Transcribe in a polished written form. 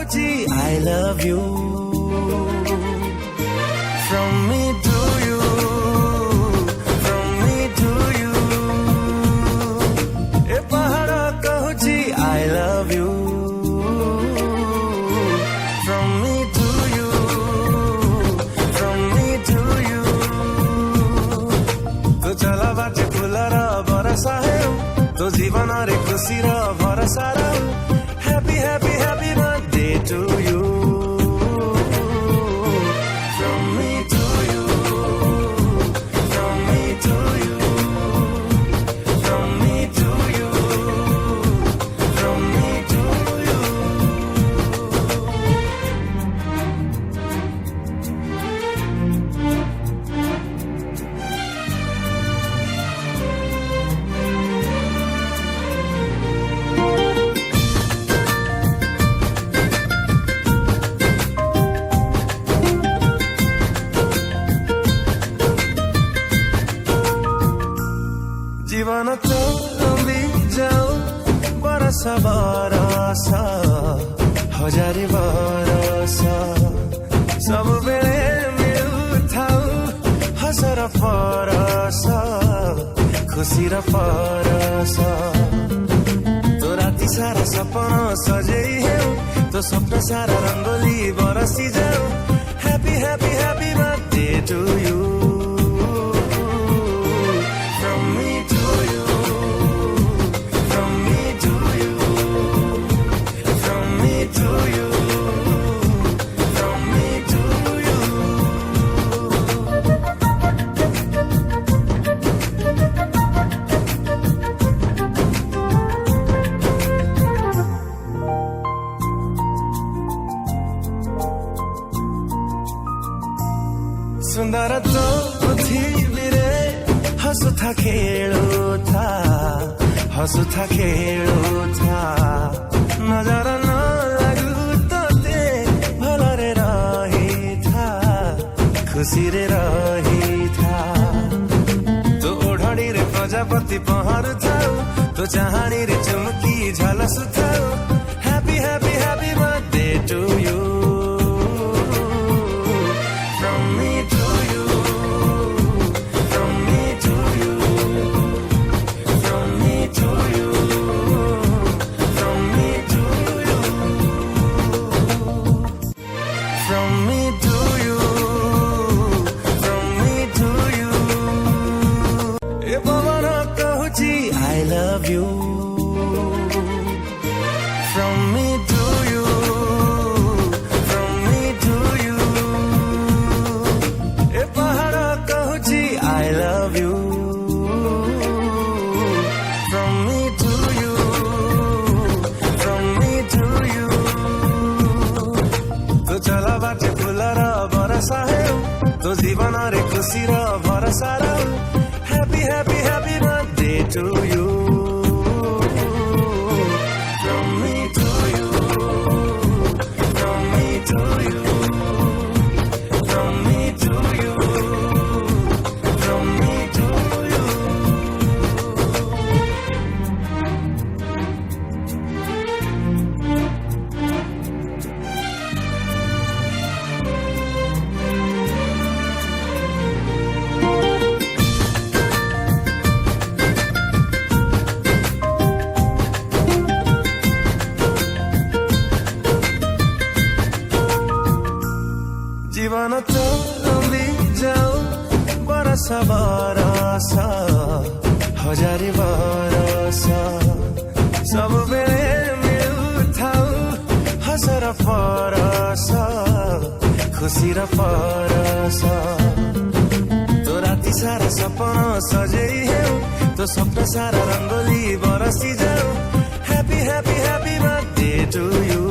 कहुची I love you from me to you, from me to you. ए पहाड़ कहुची I love you from me to you, from me to you. तो चला बाटे Fuller बरसा है तो जीवन रे खुशी र भरसा र Happy, happy, happy birthday to you. From me to you, from me to you, from me to you, from me to you. जीवन तो लंबी जाओ बरसा बरसा हजारी बरसा सब बेले मिलुथाउ हसर परसा खुशी र परसा तो राति सारा सपना सजेई हेउ तो स्वप्न सारा रंगोली बरसी जाओ Happy, happy, happy birthday to you. From me to you, from me to you, from me to you, from me to you. सुंदर तो पृथ्वीरे हसुथा खेलुथा हसुथा खेलुथा नजर न लागु तते भलरे रहिथा खुशी रे रहिथा तो ओढणी रे प्रजापति पहरु थाउ तो चाहनी रे Chumki झलसु थाउ Happy, happy, happy birthday to you. From me to you, from me to you, from me to you, from me to you, from me to you, from me to you. A Pawan कहुची I love you from me to you, from me to you. ए पहाड़ कहुची I love you from me to you, from me to you. तो चला बाटे Fuller बरसा है तो जीवन रे खुशी र भरसा र Happy, happy, happy birthday to you. From me to you, from me to you, from me to you, from me to you. जीवन तो लंबी जाओ बरसा बरसा हजारी बरसा सब बेले मिलुथाउ हसर परसा खुशी र परसा तो राति सारा सपना सजेई हेउ तो स्वप्न सारा रंगोली बरसी जाओ Happy, happy, happy birthday to you.